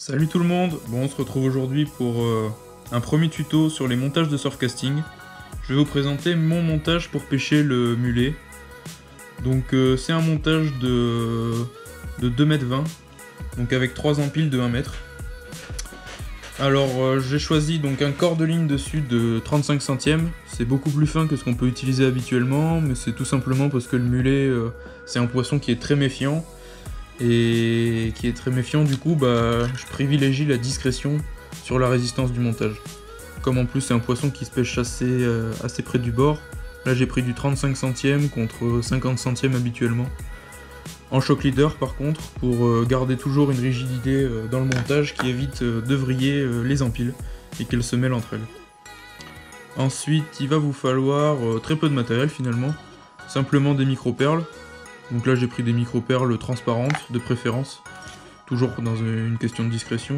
Salut tout le monde, bon on se retrouve aujourd'hui pour un premier tuto sur les montages de surfcasting. Je vais vous présenter mon montage pour pêcher le mulet. Donc c'est un montage de 2,20 m, donc avec 3 empiles de 1 m. Alors j'ai choisi donc un corps de ligne dessus de 35 centièmes. C'est beaucoup plus fin que ce qu'on peut utiliser habituellement, mais c'est tout simplement parce que le mulet c'est un poisson qui est très méfiant. Et qui est très méfiant, du coup je privilégie la discrétion sur la résistance du montage. Comme en plus c'est un poisson qui se pêche assez près du bord, là j'ai pris du 35 centièmes contre 50 centièmes habituellement. En shock leader par contre, pour garder toujours une rigidité dans le montage qui évite de vriller les empiles et qu'elles se mêlent entre elles. Ensuite il va vous falloir très peu de matériel finalement, simplement des micro-perles. Donc là j'ai pris des micro-perles transparentes de préférence, toujours dans une question de discrétion.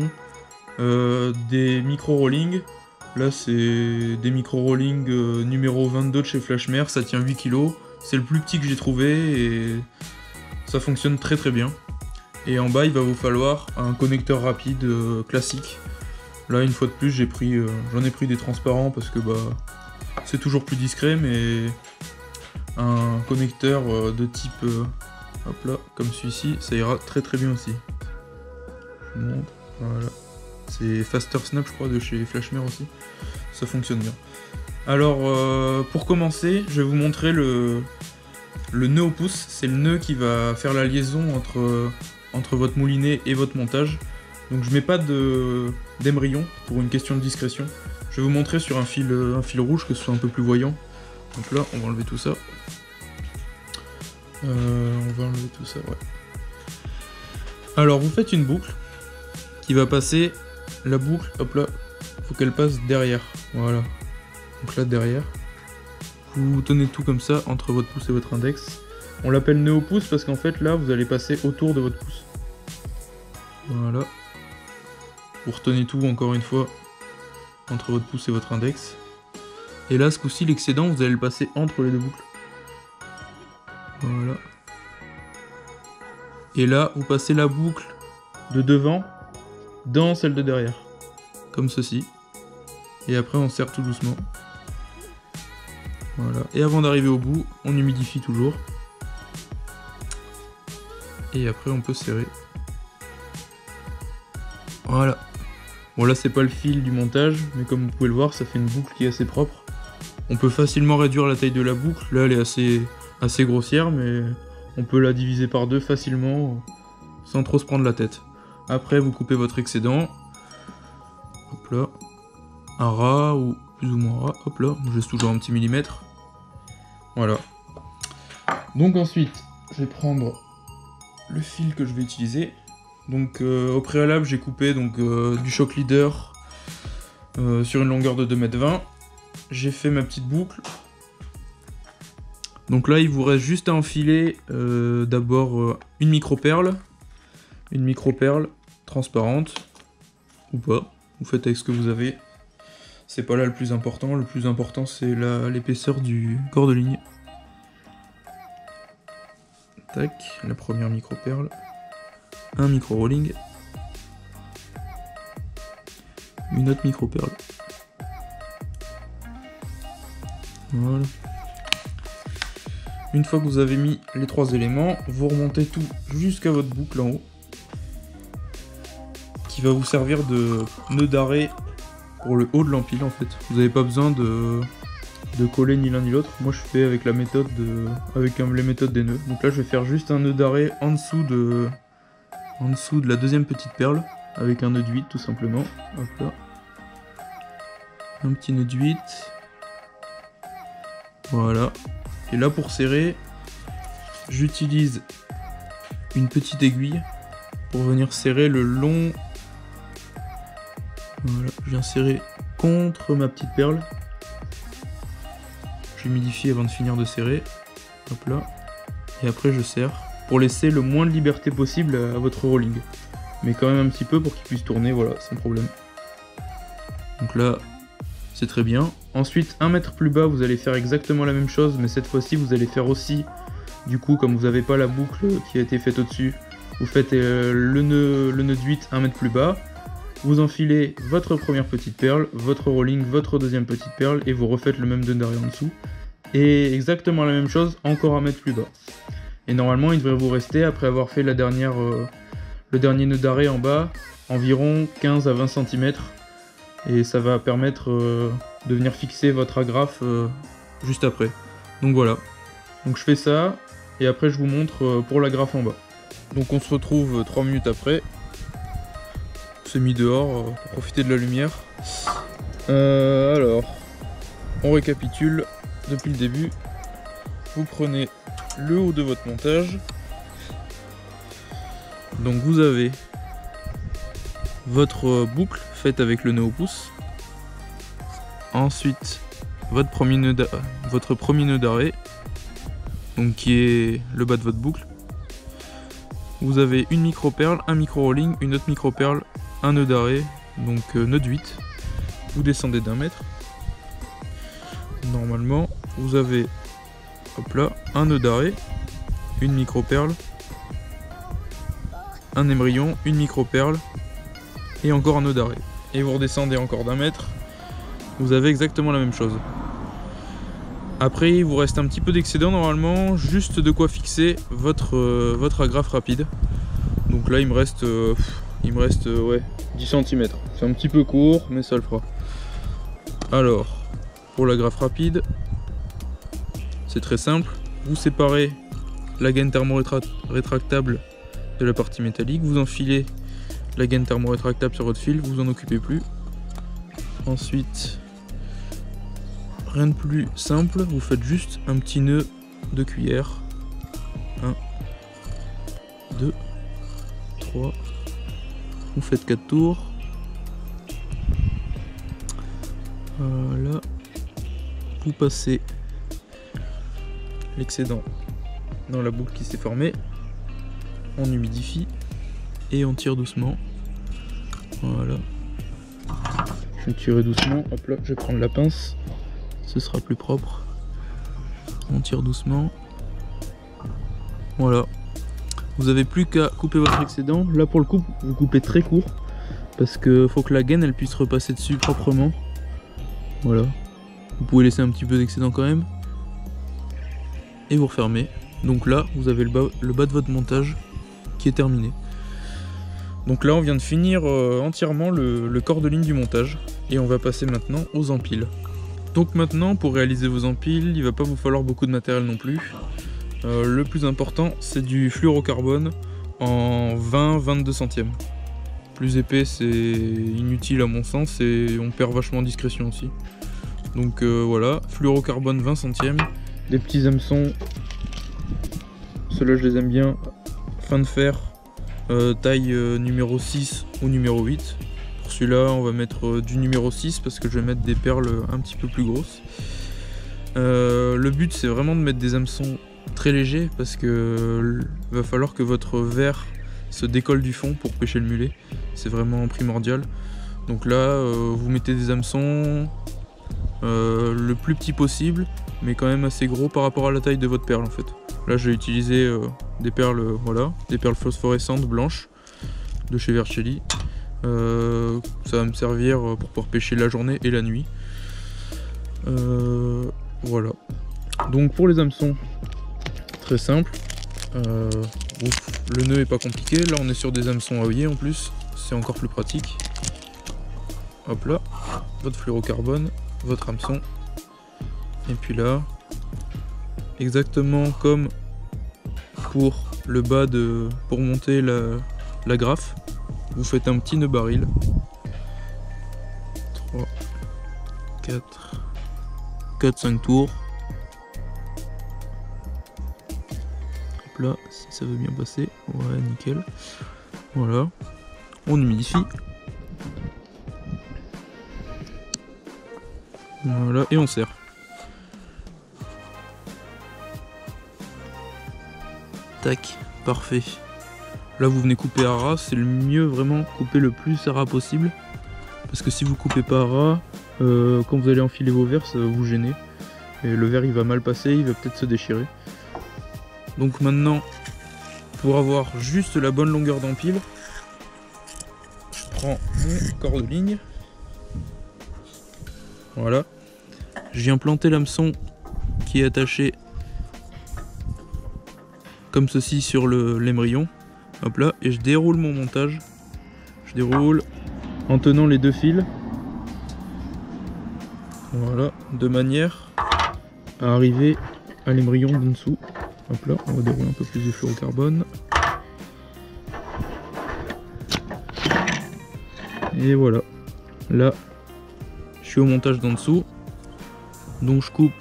Des micro-rolling, là c'est des micro-rolling numéro 22 de chez Flashmer, ça tient 8 kg, c'est le plus petit que j'ai trouvé et ça fonctionne très très bien. Et en bas il va vous falloir un connecteur rapide classique. Là une fois de plus j'en ai pris des transparents parce que c'est toujours plus discret, mais un connecteur de type hop là, comme celui-ci, ça ira très très bien aussi. Je vous montre, voilà. C'est Faster Snap, je crois, de chez Flashmer aussi. Ça fonctionne bien. Alors, pour commencer, je vais vous montrer le nœud au pouce. C'est le nœud qui va faire la liaison entre votre moulinet et votre montage. Donc je mets pas d'émerillon pour une question de discrétion. Je vais vous montrer sur un fil rouge que ce soit un peu plus voyant. Donc là, on va enlever tout ça. Ouais. Alors, vous faites une boucle qui va passer. La boucle, hop là, faut qu'elle passe derrière. Voilà. Donc là, derrière. Vous tenez tout comme ça entre votre pouce et votre index. On l'appelle nœud au pouce parce qu'en fait, là, vous allez passer autour de votre pouce. Voilà. Vous retenez tout encore une fois entre votre pouce et votre index. Et là, ce coup-ci, l'excédent, vous allez le passer entre les deux boucles. Voilà. Et là, vous passez la boucle de devant dans celle de derrière. Comme ceci. Et après, on serre tout doucement. Voilà. Et avant d'arriver au bout, on humidifie toujours. Et après, on peut serrer. Voilà. Bon, là, c'est pas le fil du montage, mais comme vous pouvez le voir, ça fait une boucle qui est assez propre. On peut facilement réduire la taille de la boucle, là elle est assez grossière, mais on peut la diviser par deux facilement, sans trop se prendre la tête. Après vous coupez votre excédent, hop là, un ras ou plus ou moins ras, hop là, je laisse toujours un petit millimètre. Voilà. Donc ensuite, je vais prendre le fil que je vais utiliser. Donc au préalable j'ai coupé du shock leader sur une longueur de 2,20 m. J'ai fait ma petite boucle. Donc là il vous reste juste à enfiler d'abord une micro-perle transparente ou pas, vous faites avec ce que vous avez, c'est pas là le plus important c'est l'épaisseur du corps de ligne. Tac, la première micro-perle, un micro-rolling, une autre micro-perle. Voilà. Une fois que vous avez mis les trois éléments, vous remontez tout jusqu'à votre boucle en haut, qui va vous servir de nœud d'arrêt pour le haut de l'empile en fait. Vous n'avez pas besoin de coller ni l'un ni l'autre. Moi je fais avec les méthodes des nœuds. Donc là je vais faire juste un nœud d'arrêt en dessous de la deuxième petite perle, avec un nœud de 8 tout simplement. Hop là. Un petit nœud de 8. Voilà. Et là pour serrer, j'utilise une petite aiguille pour venir serrer le long. Voilà, je viens serrer contre ma petite perle. J'humidifie avant de finir de serrer. Hop là. Et après je serre pour laisser le moins de liberté possible à votre rolling. Mais quand même un petit peu pour qu'il puisse tourner, voilà, sans problème. Donc là, c'est très bien. Ensuite, 1 mètre plus bas, vous allez faire exactement la même chose, mais cette fois-ci, vous allez faire aussi, du coup, comme vous n'avez pas la boucle qui a été faite au-dessus, vous faites le nœud de 8 1 mètre plus bas, Vous enfilez votre première petite perle, votre rolling, votre deuxième petite perle et vous refaites le même nœud d'arrêt en dessous. Et exactement la même chose, encore à mettre plus bas. Et normalement il devrait vous rester, après avoir fait le dernier nœud d'arrêt en bas, environ 15 à 20 cm. Et ça va permettre de venir fixer votre agrafe juste après. Donc voilà. Donc je fais ça et après je vous montre pour l'agrafe en bas. Donc on se retrouve 3 minutes après. On s'est mis dehors pour profiter de la lumière. Alors, on récapitule depuis le début. Vous prenez le haut de votre montage. Donc vous avez votre boucle faite avec le nœud au pouce. Ensuite, votre premier nœud d'arrêt, donc qui est le bas de votre boucle. Vous avez une micro perle, un micro rolling, une autre micro perle, un nœud d'arrêt, donc nœud de 8. Vous descendez d'1 mètre. Normalement, vous avez, hop là, un nœud d'arrêt, une micro perle, un émerillon, une micro perle et encore un nœud d'arrêt. Et vous redescendez encore d'1 mètre. Vous avez exactement la même chose. Après, il vous reste un petit peu d'excédent normalement, juste de quoi fixer votre agrafe rapide. Donc là, il me reste ouais, 10 cm. C'est un petit peu court, mais ça le fera. Alors, pour l'agrafe rapide, c'est très simple. Vous séparez la gaine thermorétractable de la partie métallique. Vous enfilez la gaine thermorétractable sur votre fil, vous en occupez plus. Ensuite, rien de plus simple, vous faites juste un petit nœud de cuillère. 1, 2, 3. Vous faites 4 tours. Voilà. Vous passez l'excédent dans la boucle qui s'est formée. On humidifie et on tire doucement. Voilà. Je vais tirer doucement. Hop là, je vais prendre la pince. Ce sera plus propre. On tire doucement. Voilà. Vous n'avez plus qu'à couper votre excédent. Là pour le coup, vous coupez très court. Parce que faut que la gaine elle puisse repasser dessus proprement. Voilà. Vous pouvez laisser un petit peu d'excédent quand même. Et vous refermez. Donc là, vous avez le bas de votre montage qui est terminé. Donc là, on vient de finir entièrement le corps de ligne du montage. Et on va passer maintenant aux empiles. Donc maintenant, pour réaliser vos empiles, il va pas vous falloir beaucoup de matériel non plus. Le plus important, c'est du fluorocarbone en 20-22 centièmes. Plus épais, c'est inutile à mon sens et on perd vachement en discrétion aussi. Donc voilà, fluorocarbone 20 centièmes, des petits hameçons, ceux-là je les aime bien, fin de fer, taille numéro 6 ou numéro 8. Pour celui-là, on va mettre du numéro 6 parce que je vais mettre des perles un petit peu plus grosses. Le but, c'est vraiment de mettre des hameçons très légers parce que va falloir que votre verre se décolle du fond pour pêcher le mulet. C'est vraiment primordial. Donc là, vous mettez des hameçons le plus petit possible, mais quand même assez gros par rapport à la taille de votre perle en fait. Là, j'ai utilisé des perles, voilà, des perles phosphorescentes blanches de chez Vercelli. Ça va me servir pour pouvoir pêcher la journée et la nuit. Voilà. Donc pour les hameçons, très simple. Le nœud est pas compliqué. Là, on est sur des hameçons à œillet en plus. C'est encore plus pratique. Hop là, votre fluorocarbone, votre hameçon. Et puis là, exactement comme pour le bas pour monter la grafe, vous faites un petit nœud baril. 3, 4, 5 tours. Hop là, si ça veut bien passer. Ouais, nickel. Voilà. On humidifie. Voilà, et on serre. Tac, parfait. Là vous venez couper à ras, c'est le mieux vraiment, couper le plus à ras possible. Parce que si vous coupez pas à ras, quand vous allez enfiler vos verres, ça va vous gêner. Et le verre il va mal passer, il va peut-être se déchirer. Donc maintenant, pour avoir juste la bonne longueur d'empile, je prends mon corps de ligne. Voilà. Je viens planter l'hameçon qui est attaché comme ceci sur l'émerillon. Hop là, et je déroule mon montage. Je déroule en tenant les deux fils. Voilà, de manière à arriver à l'émerillon d'en dessous. Hop là, on va dérouler un peu plus de fluorocarbone. Et voilà, là je suis au montage d'en dessous. Donc je coupe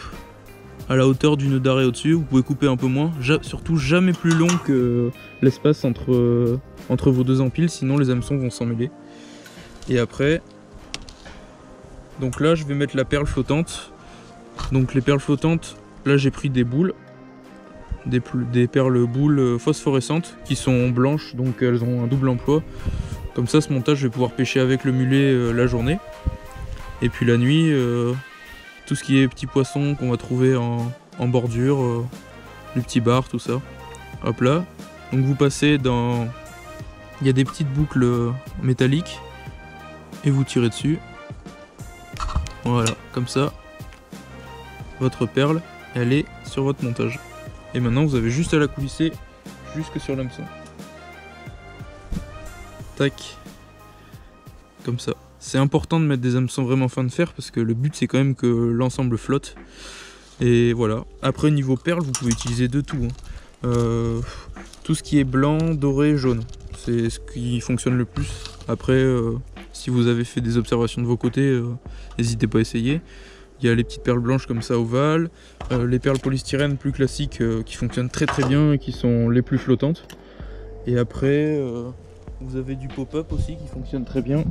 à la hauteur du nœud d'arrêt au-dessus. Vous pouvez couper un peu moins, surtout jamais plus long que l'espace entre vos deux empiles, sinon les hameçons vont s'en mêler. Et après, donc là je vais mettre la perle flottante. Donc les perles flottantes, là j'ai pris des boules, des perles boules phosphorescentes qui sont blanches, donc elles ont un double emploi. Comme ça, ce montage, je vais pouvoir pêcher avec le mulet la journée. Et puis la nuit, tout ce qui est petits poissons qu'on va trouver en bordure, les petits bars, tout ça. Hop là. Donc vous passez dans... Il y a des petites boucles métalliques. Et vous tirez dessus. Voilà, comme ça. Votre perle, elle est sur votre montage. Et maintenant, vous avez juste à la coulisser jusque sur l'hameçon. Tac, comme ça. C'est important de mettre des hameçons vraiment fins de fer parce que le but c'est quand même que l'ensemble flotte. Et voilà. Après niveau perles, vous pouvez utiliser de tout. Tout ce qui est blanc, doré, jaune. C'est ce qui fonctionne le plus. Après, si vous avez fait des observations de vos côtés, n'hésitez pas à essayer. Il y a les petites perles blanches comme ça ovales, les perles polystyrène plus classiques qui fonctionnent très très bien et qui sont les plus flottantes. Et après... vous avez du pop-up aussi qui fonctionne très bien.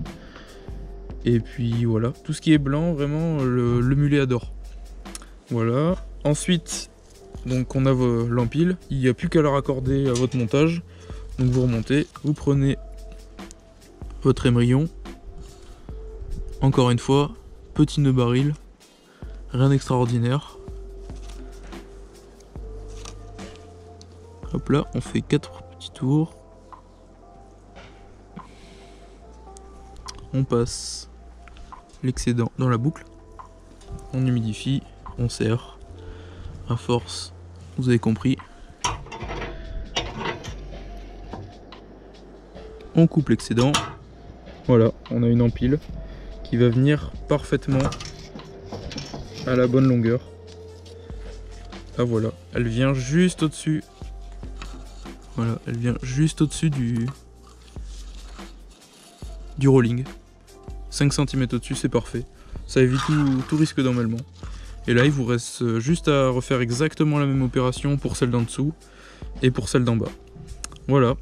Et puis voilà, tout ce qui est blanc, vraiment le mulet adore. Voilà. Ensuite, donc on a l'empile. Il n'y a plus qu'à la raccorder à votre montage. Donc vous remontez, vous prenez votre émerillon. Encore une fois, petit nœud baril. Rien d'extraordinaire. Hop là, on fait 4 petits tours. On passe l'excédent dans la boucle, on humidifie, on serre, à force, vous avez compris. On coupe l'excédent, voilà, on a une empile qui va venir parfaitement à la bonne longueur. Ah voilà, elle vient juste au-dessus. Voilà, elle vient juste au-dessus du rolling. 5 cm au-dessus, c'est parfait. Ça évite tout risque d'emmêlement. Et là, il vous reste juste à refaire exactement la même opération pour celle d'en dessous et pour celle d'en bas. Voilà.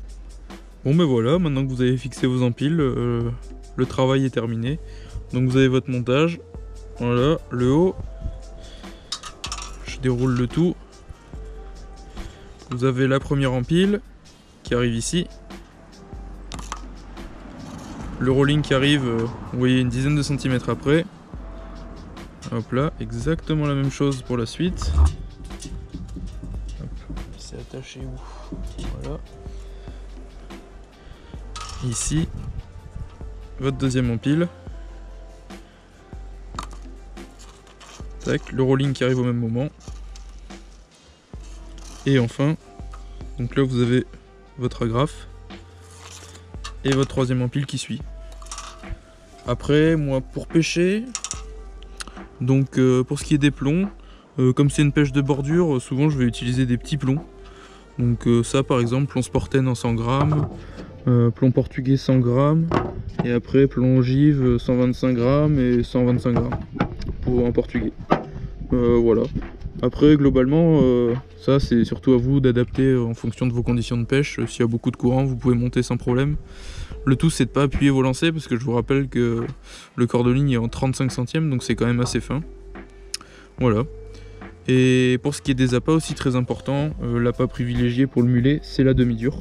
Bon ben voilà, maintenant que vous avez fixé vos empiles, le travail est terminé. Donc vous avez votre montage. Voilà, le haut. Je déroule le tout. Vous avez la première empile qui arrive ici. Le rolling qui arrive, vous voyez, une dizaine de centimètres après. Hop là, exactement la même chose pour la suite. C'est attaché où? Voilà. Ici, votre deuxième empile. Tac, le rolling qui arrive au même moment. Et enfin, donc là vous avez votre agrafe. Et votre troisième empile qui suit. Après, moi pour pêcher, donc pour ce qui est des plombs, comme c'est une pêche de bordure, souvent je vais utiliser des petits plombs. Donc ça par exemple, plomb Sporten en 100 grammes, plomb portugais 100 grammes, et après plomb ogive 125 grammes et 125 grammes pour en portugais. Voilà. Après globalement, ça c'est surtout à vous d'adapter en fonction de vos conditions de pêche. S'il y a beaucoup de courant, vous pouvez monter sans problème. Le tout c'est de ne pas appuyer vos lancers parce que je vous rappelle que le corps de ligne est en 35 centièmes, donc c'est quand même assez fin. Voilà. Et pour ce qui est des appâts aussi très important, l'appât privilégié pour le mulet c'est la demi-dure.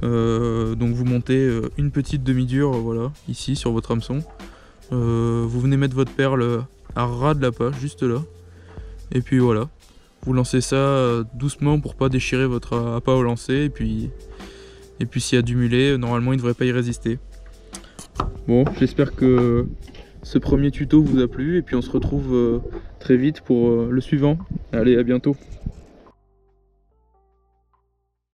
Donc vous montez une petite demi-dure, voilà, ici sur votre hameçon. Vous venez mettre votre perle à ras de l'appât, juste là. Et puis voilà, vous lancez ça doucement pour pas déchirer votre appât au lancer. Et puis s'il y a du mulet, normalement il ne devrait pas y résister. Bon, j'espère que ce premier tuto vous a plu et puis on se retrouve très vite pour le suivant. Allez, à bientôt.